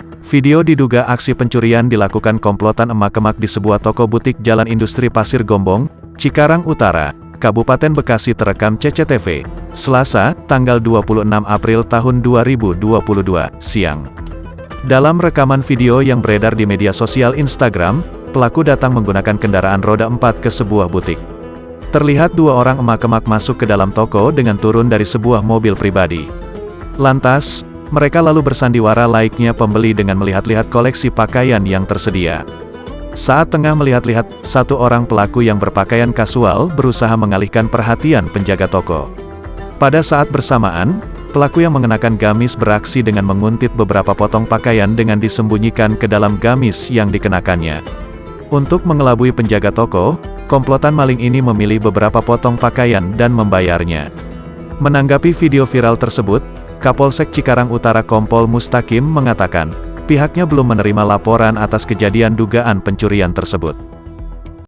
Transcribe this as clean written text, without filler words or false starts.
Video diduga aksi pencurian dilakukan komplotan emak-emak di sebuah toko butik Jalan Industri Pasir Gombong, Cikarang Utara, Kabupaten Bekasi terekam CCTV, Selasa, tanggal 26 April tahun 2022, siang. Dalam rekaman video yang beredar di media sosial Instagram, pelaku datang menggunakan kendaraan roda 4 ke sebuah butik. Terlihat dua orang emak-emak masuk ke dalam toko dengan turun dari sebuah mobil pribadi. Lantas, mereka lalu bersandiwara layaknya pembeli dengan melihat-lihat koleksi pakaian yang tersedia. Saat tengah melihat-lihat, satu orang pelaku yang berpakaian kasual berusaha mengalihkan perhatian penjaga toko. Pada saat bersamaan, pelaku yang mengenakan gamis beraksi dengan menguntit beberapa potong pakaian dengan disembunyikan ke dalam gamis yang dikenakannya. Untuk mengelabui penjaga toko, komplotan maling ini memilih beberapa potong pakaian dan membayarnya. Menanggapi video viral tersebut, Kapolsek Cikarang Utara Kompol Mustaqim mengatakan, pihaknya belum menerima laporan atas kejadian dugaan pencurian tersebut.